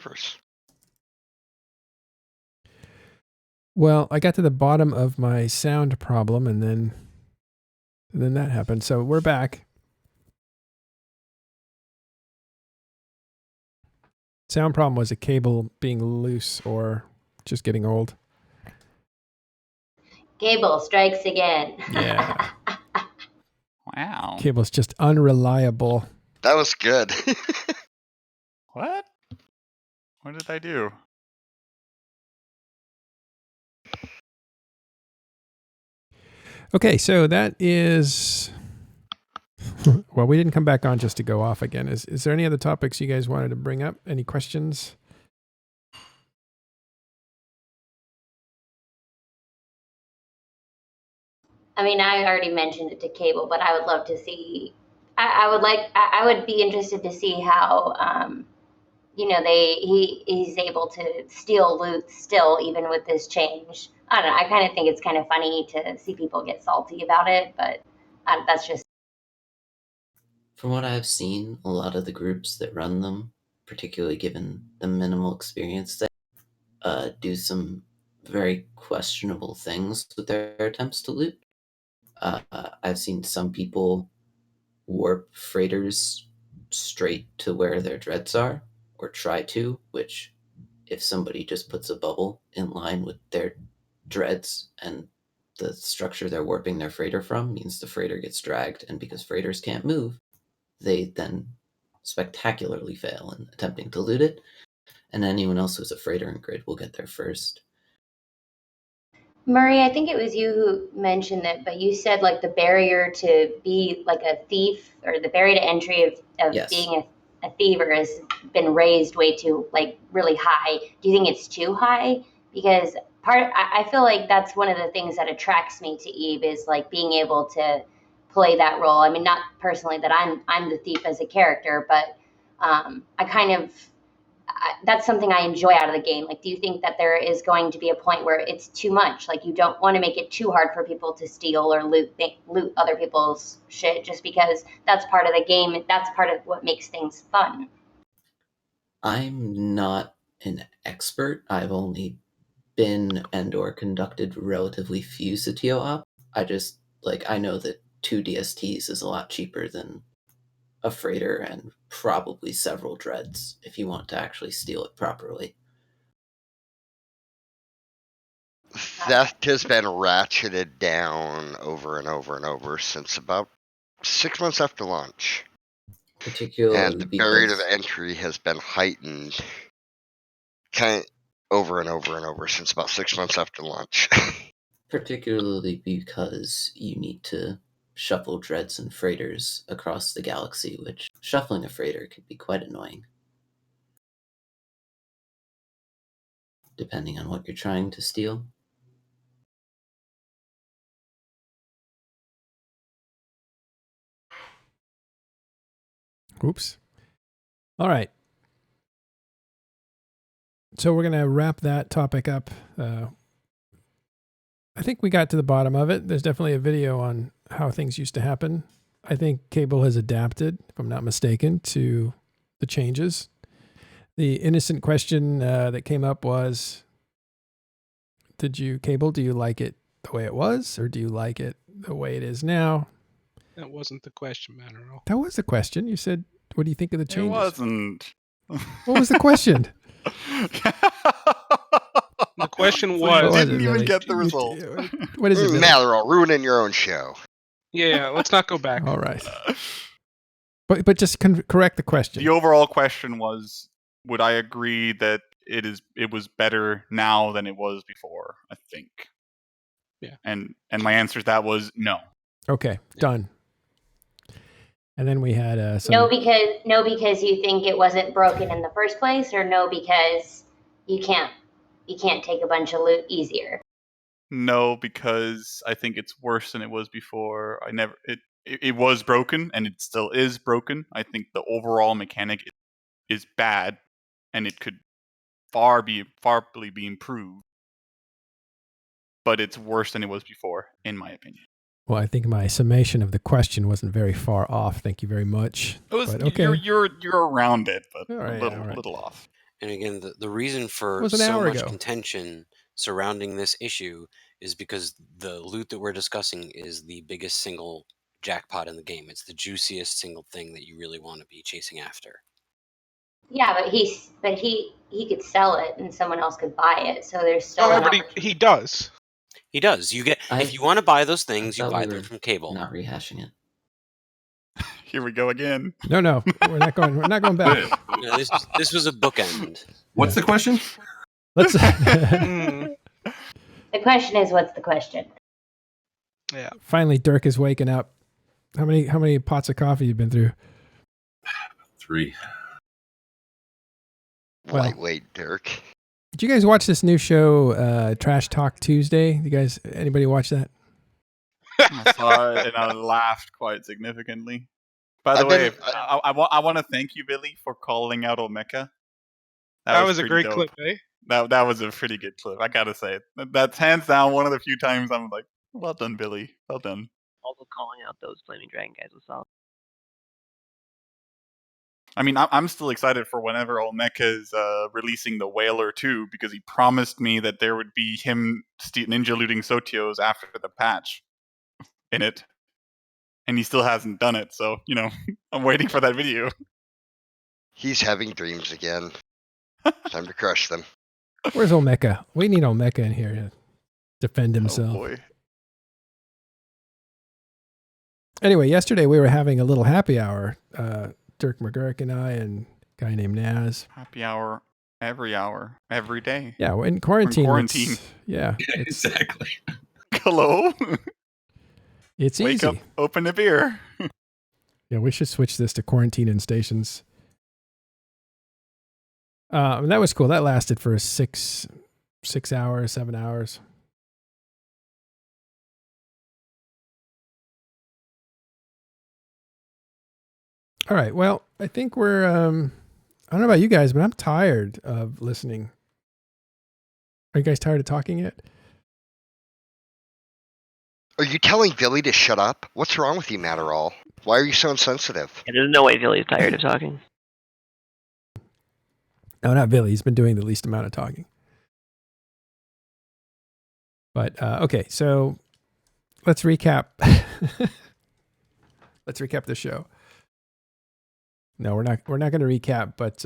First. Well, I got to the bottom of my sound problem, and then that happened. So we're back. Sound problem was a cable being loose or just getting old. Cable strikes again. Yeah. Wow. Cable's just unreliable. That was good. What? What did I do? Okay, so that is... Well, we didn't come back on just to go off again. Is there any other topics you guys wanted to bring up? Any questions? I mean, I already mentioned it to Cable, but I would love to see. I would be interested to see how, he's able to steal loot still, even with this change. I don't know. I kind of think it's kind of funny to see people get salty about it, but that's just. From what I've seen, a lot of the groups that run them, particularly given the minimal experience, they do some very questionable things with their attempts to loot. I've seen some people warp freighters straight to where their dreads are, or try to, which if somebody just puts a bubble in line with their dreads and the structure they're warping their freighter from means the freighter gets dragged, and because freighters can't move, they then spectacularly fail in attempting to loot it, and anyone else who's a freighter in grid will get there first. Murray, I think it was you who mentioned it, but you said like the barrier to be like a thief, or the barrier to entry of Yes. being a thiever has been raised way too, like, really high. Do you think it's too high? Because I feel like that's one of the things that attracts me to Eve, is like being able to play that role. I mean, not personally that I'm the thief as a character, but that's something I enjoy out of the game. Like, do you think that there is going to be a point where it's too much? Like, you don't want to make it too hard for people to steal or loot other people's shit, just because that's part of the game. That's part of what makes things fun. I'm not an expert. I've only been and or conducted relatively few CTO op. I know that 2 DSTs is a lot cheaper than a freighter and probably several dreads if you want to actually steal it properly. Theft has been ratcheted down over and over and over since about 6 months after launch. Particularly And the barrier to entry has been heightened kind of over and over and over since about 6 months after launch. particularly because you need to shuffle dreads and freighters across the galaxy, which shuffling a freighter can be quite annoying, depending on what you're trying to steal. Oops. All right. So we're going to wrap that topic up. I think we got to the bottom of it. There's definitely a video on how things used to happen. I think Cable has adapted, if I'm not mistaken, to the changes. The innocent question that came up was, Cable, do you like it the way it was, or do you like it the way it is now? That wasn't the question, man, at all. That was the question. You said, what do you think of the changes? It wasn't. What was the question? The question So was... you didn't even get the result. What is it, Billy? Matherall, ruining your own show. Yeah, let's not go back. All right. But just correct the question. The overall question was, would I agree that it was better now than it was before, I think. Yeah. And my answer to that was no. Okay, done. And then we had some... No, because you think it wasn't broken in the first place, or no, because you can't take a bunch of loot easier? No, because I think it's worse than it was before. It was broken, and it still is broken. I think the overall mechanic is bad, and it could far be improved. But it's worse than it was before, in my opinion. Well, I think my summation of the question wasn't very far off. Thank you very much. It was, but, okay. You're around it, but All right, a little off. And again, the reason for was an so hour much ago. contention surrounding this issue is because the loot that we're discussing is the biggest single jackpot in the game. It's the juiciest single thing that you really want to be chasing after. Yeah, but he could sell it and someone else could buy it. So there's still Oh, an but opportunity. he does. He does. You get I- if you want to buy those I things, you thought buy we them were from Cable. Not rehashing it. Here we go again. No, we're not going. We're not going back. No, this was a bookend. What's the question? Let's. Mm, The question is, what's the question? yeah. Finally, Dirk is waking up. How many pots of coffee you been through? 3. Well. Lightweight Dirk. Did you guys watch this new show, Trash Talk Tuesday? Anybody watch that? I saw it and I laughed quite significantly. By the I've way, been- I want to thank you, Billy, for calling out Olmeca. That was a pretty great dope. clip, eh? That was a pretty good clip. I gotta say it. That's hands down one of the few times I'm like, well done, Billy. Well done. Also calling out those Flaming Dragon guys was solid. I mean, I'm still excited for whenever Olmeca's releasing the Whaler 2 because he promised me that there would be him ninja looting Sotios after the patch in it. And he still hasn't done it, so, I'm waiting for that video. He's having dreams again. Time to crush them. Where's Olmeca? We need Olmeca in here to defend himself. Oh boy. Anyway, yesterday we were having a little happy hour. Dirk McGurk and I and a guy named Naz. Happy hour, every day. Yeah, we're in quarantine. quarantine. It's Exactly. Hello? It's Wake easy. up, open a beer. Yeah, we should switch this to quarantine in stations. That was cool. That lasted for 6 hours, 7 hours. All right. Well, I think we're, I don't know about you guys, but I'm tired of listening. Are you guys tired of talking yet? Are you telling Billy to shut up? What's wrong with you, Matterall? Why are you so insensitive? And there's no way Billy's tired of talking. No, not Billy. He's been doing the least amount of talking. But, okay. So let's recap. Let's recap the show. No, we're not going to recap, but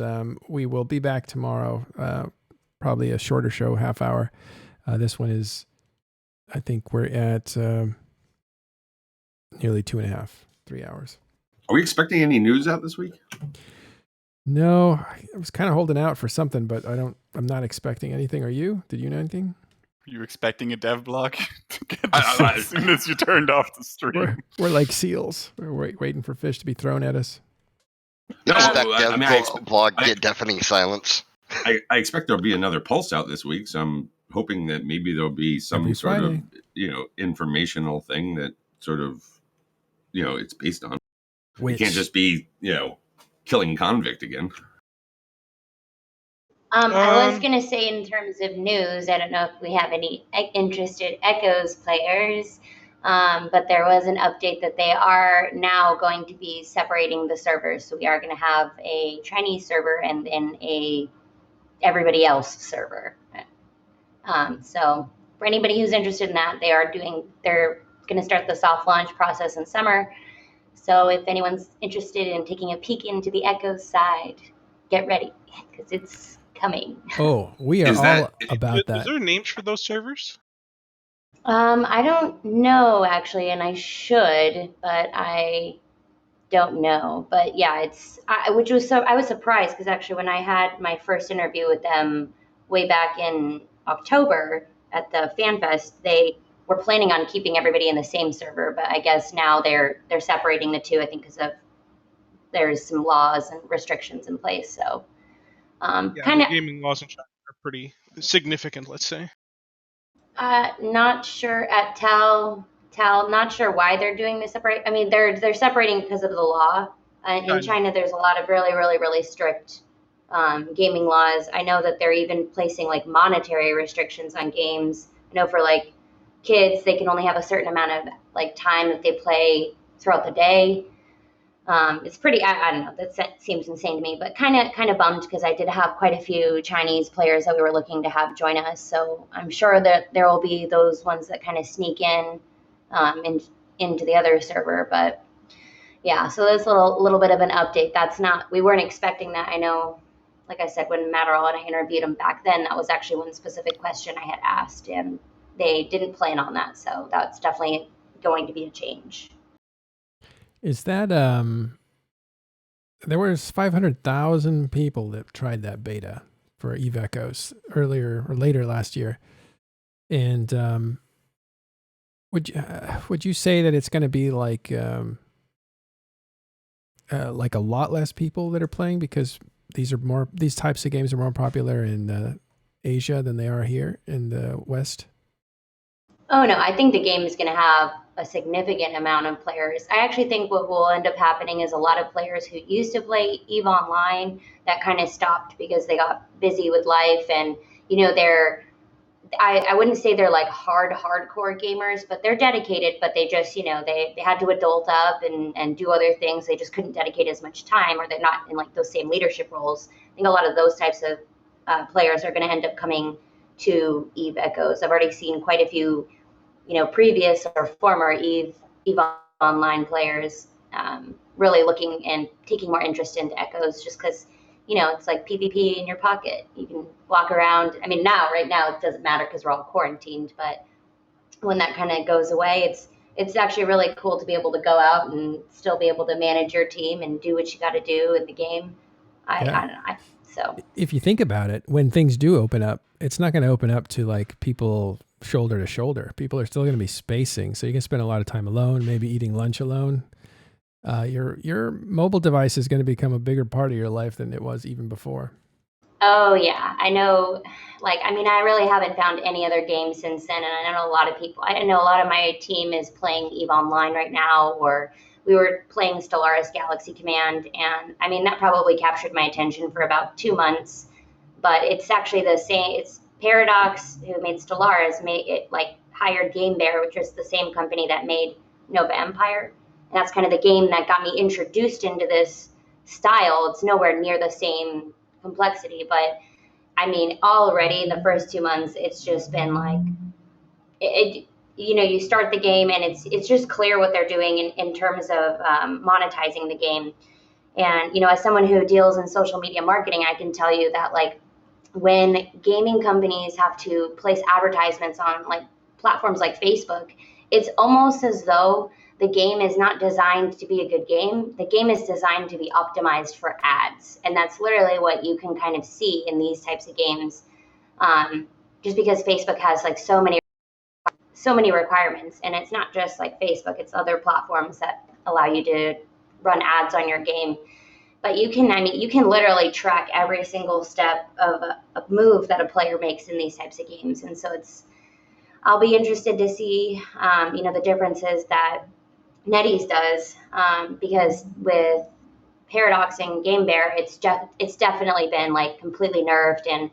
we will be back tomorrow. Probably a shorter show, half hour. This one is, I think we're at nearly 2.5, 3 hours. Are we expecting any news out this week? No, I was kind of holding out for something, but I'm not expecting anything. Are you? Did you know anything? Are you expecting a dev block to get this as soon as you turned off the stream? We're like seals. We're waiting for fish to be thrown at us. No, Expect I mean, blog get deafening silence. I expect there'll be another pulse out this week, so I'm hoping that maybe there'll be some Every sort Friday. of informational thing that sort of it's based on. Which, It can't just be killing convict again. I was going to say in terms of news, I don't know if we have any interested Echoes players, but there was an update that they are now going to be separating the servers. So we are going to have a Chinese server and then a everybody else server. So for anybody who's interested in that, they're going to start the soft launch process in summer. So if anyone's interested in taking a peek into the Echoes side, get ready because it's coming. Oh, we are all about Is that. there names for those servers? I don't know actually, and I should, but I don't know. But yeah, I was surprised because actually when I had my first interview with them way back in October at the FanFest, they were planning on keeping everybody in the same server, but I guess now they're separating the two. I think because there's some laws and restrictions in place. So The gaming laws in China are pretty significant, let's say. Not sure at Tal. Not sure why they're doing this separate. I mean, they're separating because of the law. In China, there's a lot of really, really, really strict gaming laws. I know that they're even placing like monetary restrictions on games. I know for like kids, they can only have a certain amount of like time that they play throughout the day. It's pretty. I don't know. That seems insane to me, but kind of bummed because I did have quite a few Chinese players that we were looking to have join us. So I'm sure that there will be those ones that kind of sneak into the other server. But yeah, so that's a little bit of an update. We weren't expecting that. I know, like I said, when Matterall and I interviewed him back then, that was actually one specific question I had asked, and they didn't plan on that. So that's definitely going to be a change. Is that there was 500,000 people that tried that beta for Eve Echoes earlier or later last year, and would you say that it's going to be like a lot less people that are playing because these types of games are more popular in Asia than they are here in the West? Oh no, I think the game is going to have a significant amount of players. I actually think what will end up happening is a lot of players who used to play EVE Online that kind of stopped because they got busy with life, and I wouldn't say they're like hardcore gamers, but they're dedicated, but they just, they had to adult up and do other things. They just couldn't dedicate as much time, or they're not in like those same leadership roles. I think a lot of those types of players are going to end up coming to Eve Echoes. I've already seen quite a few, previous or former Eve Online players really looking and taking more interest into Echoes just because, it's like PvP in your pocket. You can walk around. I mean, right now it doesn't matter because we're all quarantined, but when that kind of goes away, it's actually really cool to be able to go out and still be able to manage your team and do what you got to do in the game. I don't know. So if you think about it, when things do open up, it's not going to open up to like people shoulder to shoulder. People are still going to be spacing, so you can spend a lot of time alone, maybe eating lunch alone. Your mobile device is going to become a bigger part of your life than it was even before. Oh yeah, I know. I really haven't found any other game since then, and I know a lot of people. I know a lot of my team is playing EVE Online right now, or we were playing Stellaris Galaxy Command, and that probably captured my attention for about 2 months. But it's actually the same. It's Paradox who made Stellaris hired Game Bear, which is the same company that made Nova Empire, and that's kind of the game that got me introduced into this style. It's nowhere near the same complexity, but already in the first 2 months, it's just been like you start the game and it's just clear what they're doing in terms of monetizing the game. And as someone who deals in social media marketing, I can tell you that when gaming companies have to place advertisements on platforms like Facebook, it's almost as though the game is not designed to be a good game. The game is designed to be optimized for ads. And that's literally what you can kind of see in these types of games. Just because Facebook has so many requirements, and it's not just like Facebook, it's other platforms that allow you to run ads on your game. But you can literally track every single step of a move that a player makes in these types of games. And so I'll be interested to see, the differences that NetEase does, because with Paradox and Game Bear, it's definitely been completely nerfed. And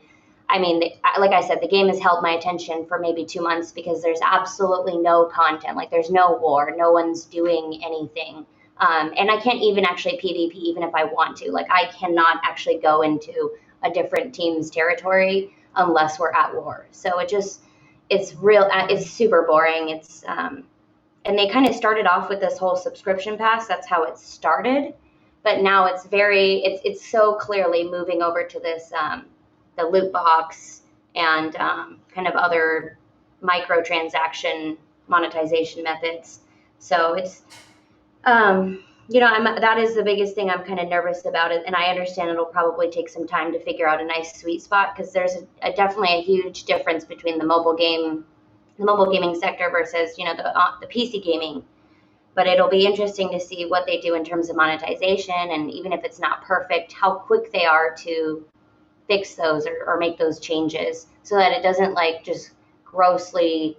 like I said, the game has held my attention for maybe 2 months because there's absolutely no content. There's no war, no one's doing anything. And I can't even actually PvP even if I want to. I cannot actually go into a different team's territory unless we're at war. So it's super boring. And they kind of started off with this whole subscription pass. That's how it started. But now it's so clearly moving over to this, the loot box and kind of other microtransaction monetization methods. So it's, that is the biggest thing I'm kind of nervous about it. And I understand it'll probably take some time to figure out a nice sweet spot because there's definitely a huge difference between the mobile gaming sector versus, the PC gaming. But it'll be interesting to see what they do in terms of monetization, and even if it's not perfect, how quick they are to fix those or make those changes so that it doesn't just grossly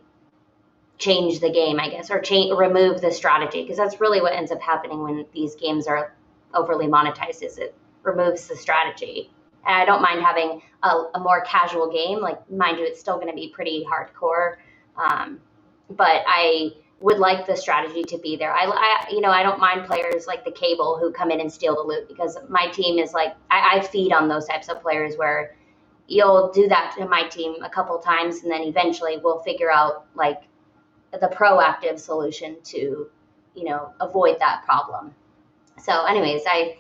change the game, I guess, or remove the strategy, because that's really what ends up happening when these games are overly monetized, is it removes the strategy. And I don't mind having a more casual game. Mind you, it's still going to be pretty hardcore. But would like the strategy to be there. I don't mind players like the Cable who come in and steal the loot, because my team is like, I feed on those types of players where you'll do that to my team a couple times and then eventually we'll figure out like the proactive solution to, avoid that problem. So anyways, I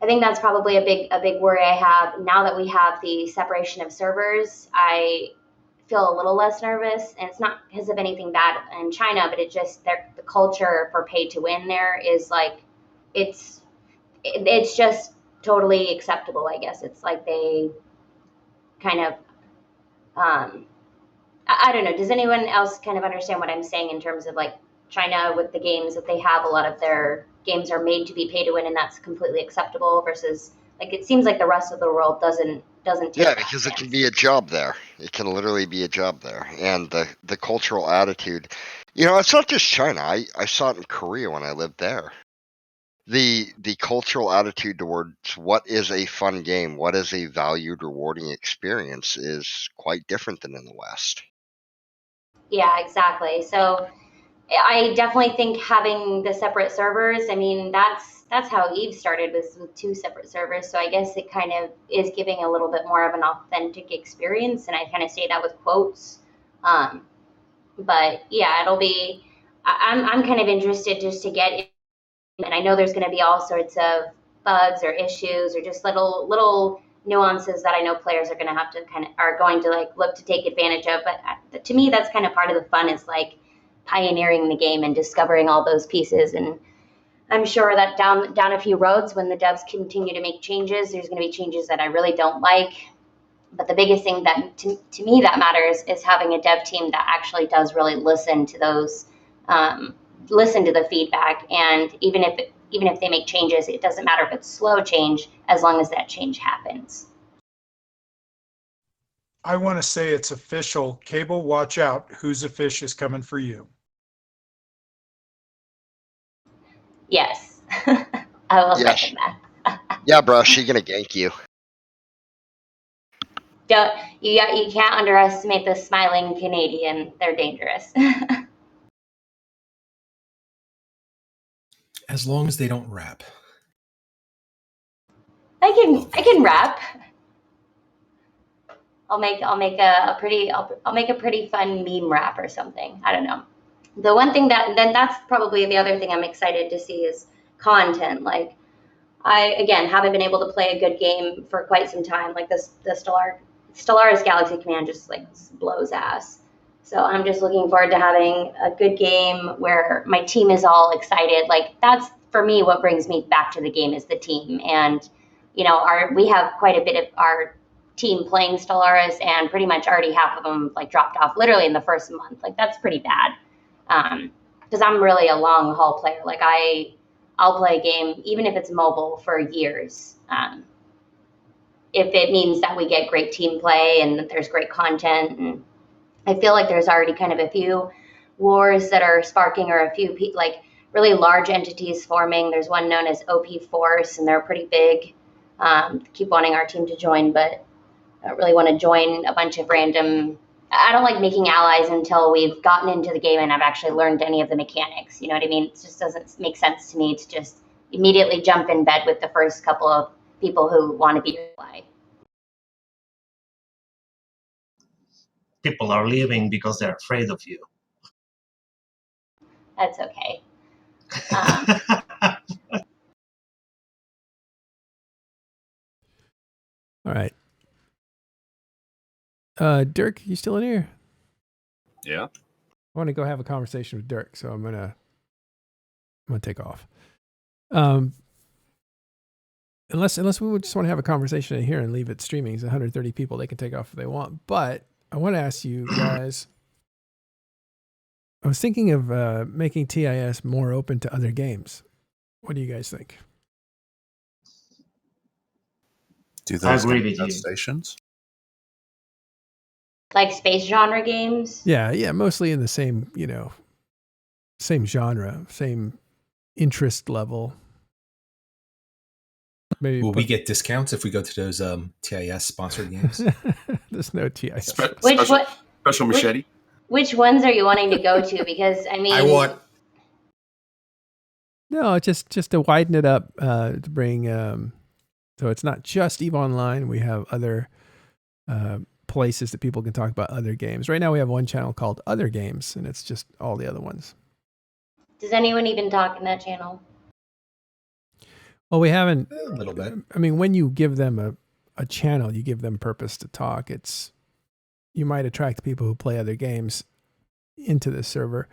think that's probably a big worry I have. Now that we have the separation of servers, I feel a little less nervous, and it's not because of anything bad in China, but it just the culture for pay to win there is like it's just totally acceptable. I guess it's like they kind of I don't know. Does anyone else kind of understand what I'm saying in terms of like China with the games that they have? A lot of their games are made to be pay to win, and that's completely acceptable. Versus like it seems like the rest of the world doesn't. Yeah, because it can be a job there. It can literally be a job there, and the cultural attitude. It's not just China. I saw it in Korea when I lived there. The cultural attitude towards what is a fun game, what is a valued, rewarding experience, is quite different than in the West. Yeah, exactly. So I definitely think having the separate servers, I mean, that's how Eve started, was with 2 separate servers. So I guess it kind of is giving a little bit more of an authentic experience. And I kind of say that with quotes. But yeah, it'll be, I'm kind of interested just to get in. And I know there's going to be all sorts of bugs or issues or just little nuances that I know players are going to like look to take advantage of. But to me, that's kind of part of the fun, is like pioneering the game and discovering all those pieces. And I'm sure that down a few roads, when the devs continue to make changes, there's going to be changes that I really don't like. But the biggest thing that to me that matters is having a dev team that actually does really listen to those, listen to the feedback. And even if they make changes, it doesn't matter if it's slow change, as long as that change happens. I want to say it's official. Cable, watch out. Who's a Fish is coming for you. Yes. I will second that. Yeah, bro, she's going to gank you. You can't underestimate the smiling Canadian. They're dangerous. As long as they don't rap. I can rap. I'll make a pretty fun meme rap or something. I don't know. The one thing that's probably the other thing I'm excited to see is content. Like I again haven't been able to play a good game for quite some time. Like the Stellaris Galaxy Command just like blows ass. So I'm just looking forward to having a good game where my team is all excited. Like that's for me what brings me back to the game, is the team. And we have quite a bit of our team playing Stellaris, and pretty much already half of them like dropped off literally in the first month. Like that's pretty bad. Because I'm really a long haul player. Like I'll play a game even if it's mobile for years. If it means that we get great team play and that there's great content. And I feel like there's already kind of a few wars that are sparking, or a few like really large entities forming. There's one known as OP Force, and they're pretty big. Keep wanting our team to join, but I don't really want to join a bunch of random. I don't like making allies until we've gotten into the game and I've actually learned any of the mechanics. You know what I mean? It just doesn't make sense to me to just immediately jump in bed with the first couple of people who want to be your ally. People are leaving because they're afraid of you. That's okay. All right. Dirk, you still in here? Yeah. I want to go have a conversation with Dirk, so I'm gonna take off. Unless we would just want to have a conversation in here and leave it streaming. It's 130 people. They can take off if they want. But I want to ask you guys. I was thinking of making TIS more open to other games. What do you guys think? Do those I agree with you. stations? Like space genre games? Yeah, mostly in the same, same genre, same interest level. Maybe Will we get discounts if we go to those TIS sponsored games? There's no TIS. Special machete. which ones are you wanting to go to? Because I mean, I want. No, just to widen it up, to bring so it's not just EVE Online. We have other places that people can talk about other games. Right now we have one channel called Other Games, and it's just all the other ones. does anyone even talk in that channel? Well, we haven't. A little bit. I mean, when you give them a channel, you give them purpose to talk. You might attract people who play other games into this server,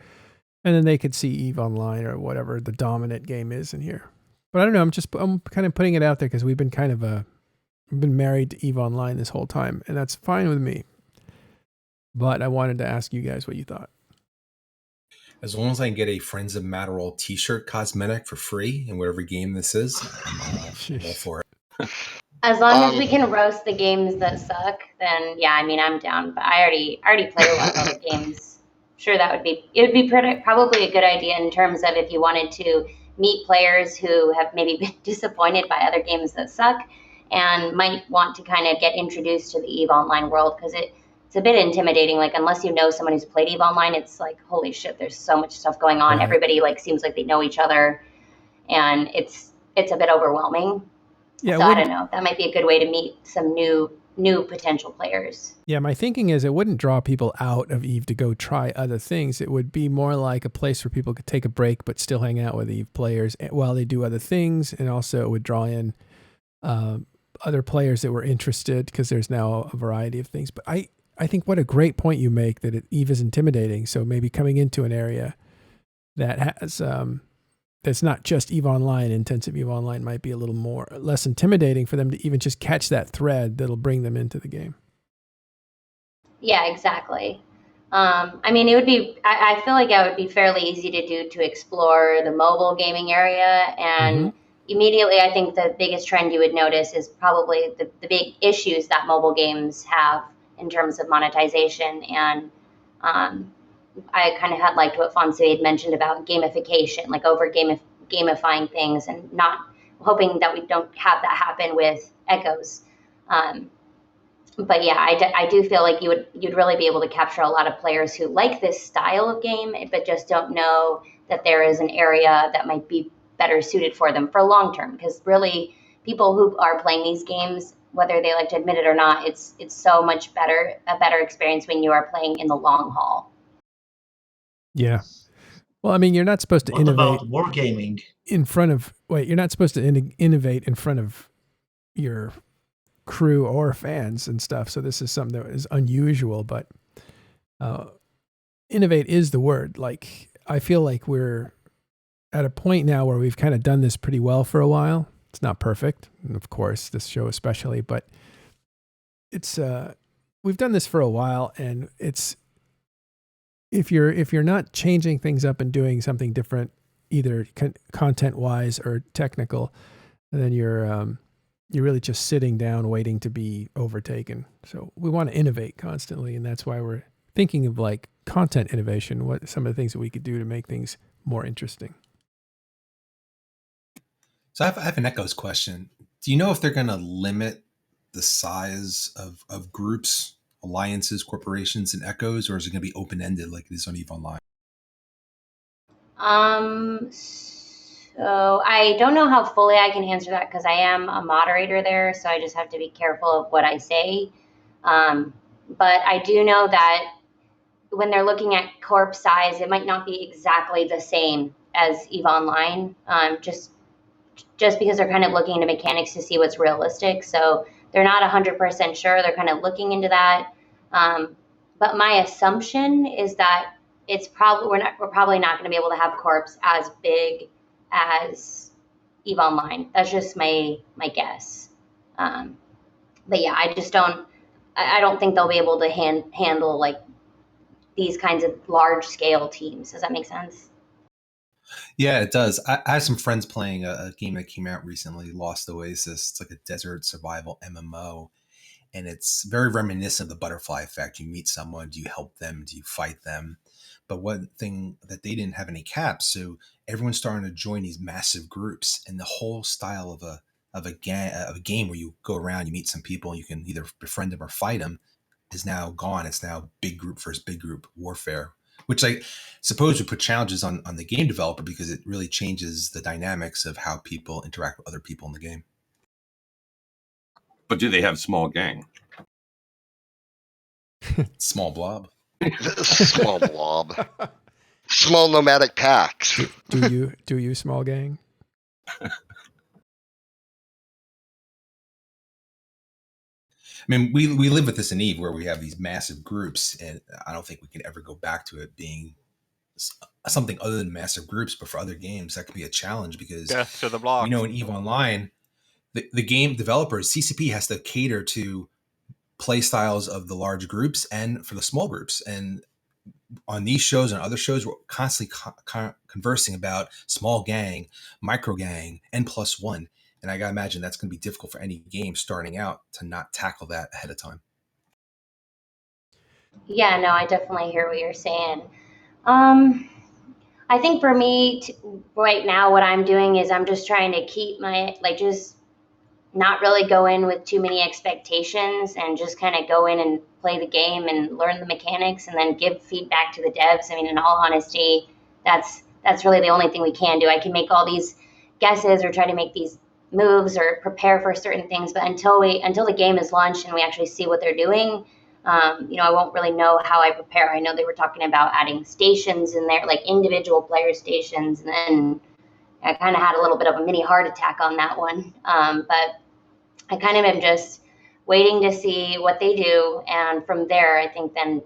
and then they could see EVE Online or whatever the dominant game is in here. But I don't know. I'm kind of putting it out there because we've been we've been married to EVE Online this whole time, and that's fine with me. But I wanted to ask you guys what you thought. As long as I can get a Friends of Matterall t-shirt cosmetic for free in whatever game this is, I'm all for it. As long as we can roast the games that suck, then yeah, I mean, I'm down. But I already play a lot of other games. Sure, it would be probably a good idea in terms of if you wanted to meet players who have maybe been disappointed by other games that suck and might want to kind of get introduced to the EVE Online world, because it's a bit intimidating. Like, unless you know someone who's played EVE Online, it's like, holy shit, there's so much stuff going on. Right. Everybody seems like they know each other, and it's a bit overwhelming. Yeah, so I don't know. That might be a good way to meet some new potential players. Yeah, my thinking is it wouldn't draw people out of EVE to go try other things. It would be more like a place where people could take a break but still hang out with EVE players while they do other things, and also it would draw in other players that were interested, because there's now a variety of things. But I think what a great point you make, that EVE is intimidating. So maybe coming into an area that has that's not just EVE Online, intensive EVE Online, might be a little less intimidating for them to even just catch that thread that'll bring them into the game. Yeah, exactly. I mean, it would be. I feel like it would be fairly easy to explore the mobile gaming area, and immediately, I think the biggest trend you would notice is probably the big issues that mobile games have in terms of monetization. And I kind of had liked what Fonzie had mentioned about gamification, like over gamifying things, and not hoping that we don't have that happen with Echoes. But yeah, I do feel like you'd really be able to capture a lot of players who like this style of game, but just don't know that there is an area that might be better suited for them for long term. Because really, people who are playing these games, whether they like to admit it or not, it's so much a better experience when you are playing in the long haul. Yeah. Well, I mean, you're not supposed to What innovate about wargaming? you're not supposed to innovate in front of your crew or fans and stuff. So this is something that is unusual, but innovate is the word. Like, I feel like we're at a point now where we've kind of done this pretty well for a while. It's not perfect, and of course, this show especially, but it's we've done this for a while, and it's if you're not changing things up and doing something different, either content wise or technical, then you're really just sitting down waiting to be overtaken. So we want to innovate constantly, and that's why we're thinking of like content innovation. What some of the things that we could do to make things more interesting. So I have an Echoes question. Do you know if they're going to limit the size of groups, alliances, corporations, and Echoes, or is it going to be open-ended like it is on EVE Online? So I don't know how fully I can answer that, because I am a moderator there, so I just have to be careful of what I say. But I do know that when they're looking at corp size, it might not be exactly the same as EVE Online, just because they're kind of looking into mechanics to see what's realistic. So they're not 100% sure. They're kind of looking into that. But my assumption is that we're probably not going to be able to have corps as big as EVE Online. That's just my guess. But yeah, I don't think they'll be able to handle like these kinds of large scale teams. Does that make sense? Yeah, it does. I have some friends playing a game that came out recently, Lost Oasis. It's like a desert survival MMO, and it's very reminiscent of the butterfly effect. You meet someone, do you help them, do you fight them? But one thing that they didn't have any caps, so everyone's starting to join these massive groups, and the whole style of a game where you go around, you meet some people, and you can either befriend them or fight them, is now gone. It's now big group versus big group warfare, which I suppose would put challenges on the game developer because it really changes the dynamics of how people interact with other people in the game. But do they have small gang? Small blob. Small blob. Small nomadic packs. Do you small gang? I mean, we live with this in EVE where we have these massive groups, and I don't think we can ever go back to it being something other than massive groups. But for other games, that could be a challenge because Death to the block. You know, in EVE Online, the game developers, CCP has to cater to play styles of the large groups and for the small groups. And on these shows and other shows, we're constantly conversing about small gang, micro gang, N+1. And I got to imagine that's going to be difficult for any game starting out to not tackle that ahead of time. Yeah, no, I definitely hear what you're saying. I think for me right now, what I'm doing is I'm just trying to keep my, just not really go in with too many expectations and just kind of go in and play the game and learn the mechanics and then give feedback to the devs. I mean, in all honesty, that's really the only thing we can do. I can make all these guesses or try to make these moves or prepare for certain things, but until the game is launched and we actually see what they're doing, I won't really know how I prepare. I know they were talking about adding stations in there, like individual player stations, and then I kind of had a little bit of a mini heart attack on that one. But I kind of am just waiting to see what they do, and from there, I think then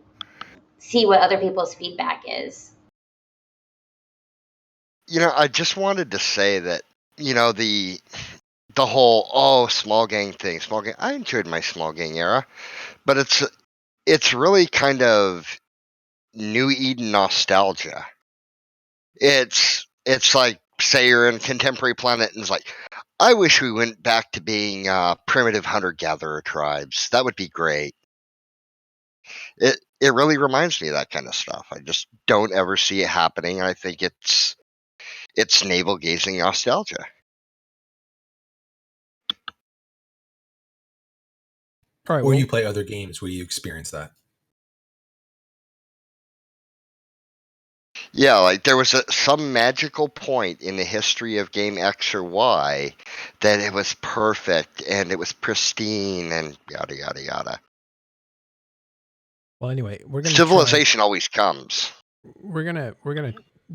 see what other people's feedback is. I just wanted to say that, the whole small gang thing, I enjoyed my small gang era, but it's really kind of New Eden nostalgia. It's like, say you're in Contemporary Planet and it's like, I wish we went back to being primitive hunter-gatherer tribes. That would be great. It really reminds me of that kind of stuff. I just don't ever see it happening. I think it's navel-gazing nostalgia. All right, or you play other games where you experience that. Yeah, like there was some magical point in the history of game X or Y that it was perfect and it was pristine and yada yada yada. Well, anyway, we're gonna civilization always comes. We're gonna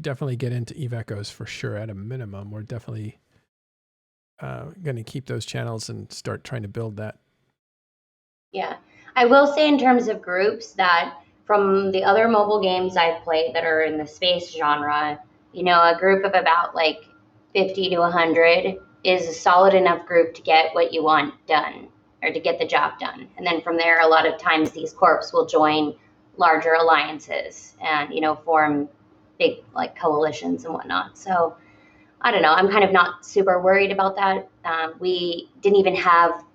definitely get into EVE Echoes for sure. At a minimum, we're definitely gonna keep those channels and start trying to build that. Yeah, I will say in terms of groups that from the other mobile games I've played that are in the space genre, a group of about 50 to 100 is a solid enough group to get what you want done or to get the job done. And then from there, a lot of times these corps will join larger alliances and, form big coalitions and whatnot. So I don't know. I'm kind of not super worried about that. We didn't even have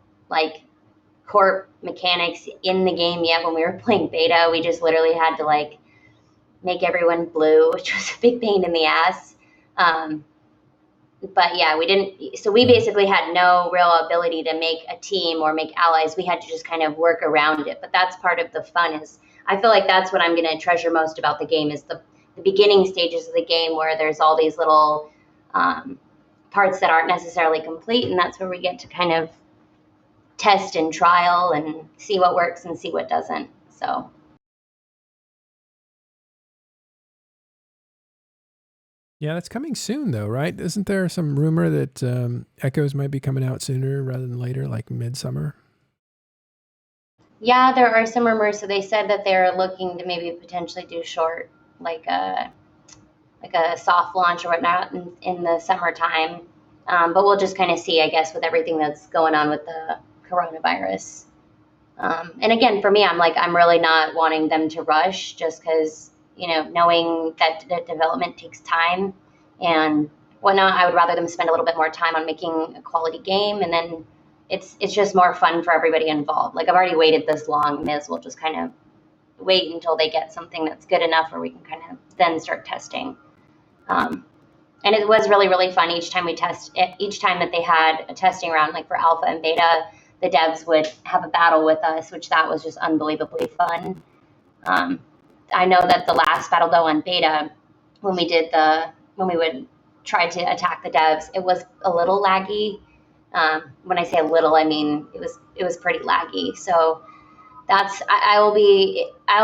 corp mechanics in the game yet when we were playing beta. We just literally had to make everyone blue, which was a big pain in the ass. But yeah, we didn't. So we basically had no real ability to make a team or make allies. We had to just kind of work around it. But that's part of the fun. Is I feel like that's what I'm going to treasure most about the game is the beginning stages of the game where there's all these little parts that aren't necessarily complete, and that's where we get to kind of test and trial and see what works and see what doesn't. So yeah, that's coming soon though, right? Isn't there some rumor that Echoes might be coming out sooner rather than later, like midsummer? Yeah, there are some rumors. So they said that they're looking to maybe potentially do short, like a soft launch or whatnot in the summertime. But we'll just kind of see, I guess, with everything that's going on with the coronavirus. And again, for me, I'm really not wanting them to rush just because, knowing that the development takes time and whatnot, I would rather them spend a little bit more time on making a quality game. And then it's just more fun for everybody involved. I've already waited this long, may as well just kind of wait until they get something that's good enough where we can kind of then start testing. And it was really, really fun each time that they had a testing round, for alpha and beta. the devs would have a battle with us, which that was just unbelievably fun. I know that the last battle though on beta, when we would try to attack the devs, it was a little laggy. When I say a little, I mean it was pretty laggy. So I will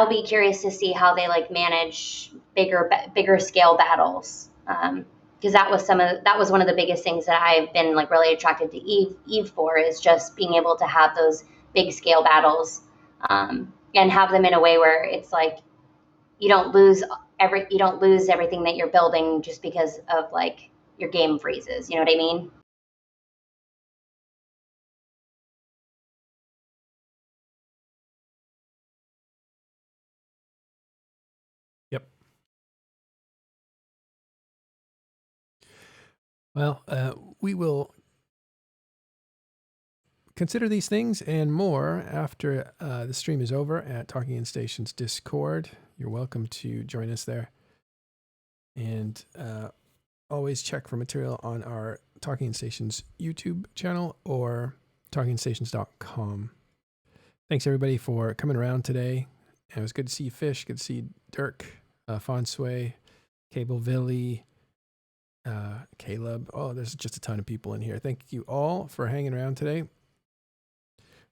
be curious to see how they like manage bigger scale battles. Because that was one of the biggest things that I've been like really attracted to Eve for, is just being able to have those big scale battles, and have them in a way where it's like you don't lose everything that you're building just because of like your game freezes. You know what I mean? Yep. Well, we will consider these things and more after the stream is over at Talking in Stations Discord. You're welcome to join us there. And always check for material on our Talking in Stations YouTube channel or talkingstations.com. Thanks everybody for coming around today. It was good to see you, Fish. Good to see Dirk, Fonsway, Cable Villy, Caleb. Oh, there's just a ton of people in here. Thank you all for hanging around today.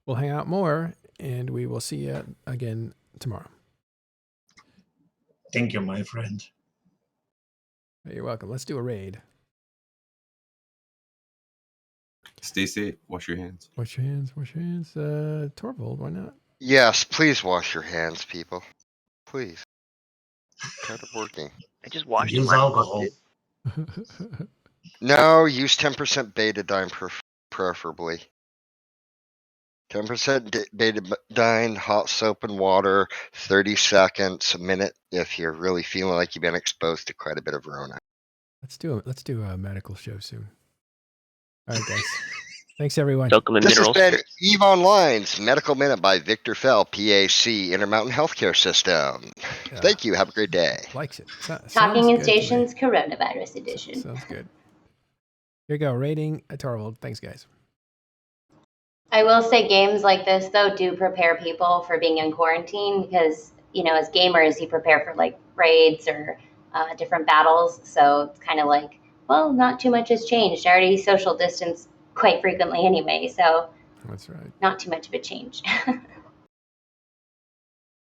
We'll hang out more, and we will see you again tomorrow. Thank you, my friend. You're welcome. Let's do a raid. Stay safe. Wash your hands. Wash your hands. Wash your hands. Torvald, why not? Yes, please wash your hands, people. Please. Tired of working. I just washed Use mine. alcohol. No, use 10% betadine preferably. 10% betadine, hot soap and water, 30 seconds, a minute if you're really feeling like you've been exposed to quite a bit of Rona. Let's do a medical show soon. All right, guys. Thanks, everyone. This has been EVE Online's Medical Minute by Victor Fell, PAC, Intermountain Healthcare System. Thank you. Have a great day. Likes it. Talking in Stations Coronavirus Edition. Sounds good. Here you go. Rating Torvald. Thanks, guys. I will say games like this, though, do prepare people for being in quarantine because, you know, as gamers, you prepare for like raids or different battles. So it's kind of like, well, not too much has changed. I already social distance quite frequently anyway. So that's right. Not too much of a change.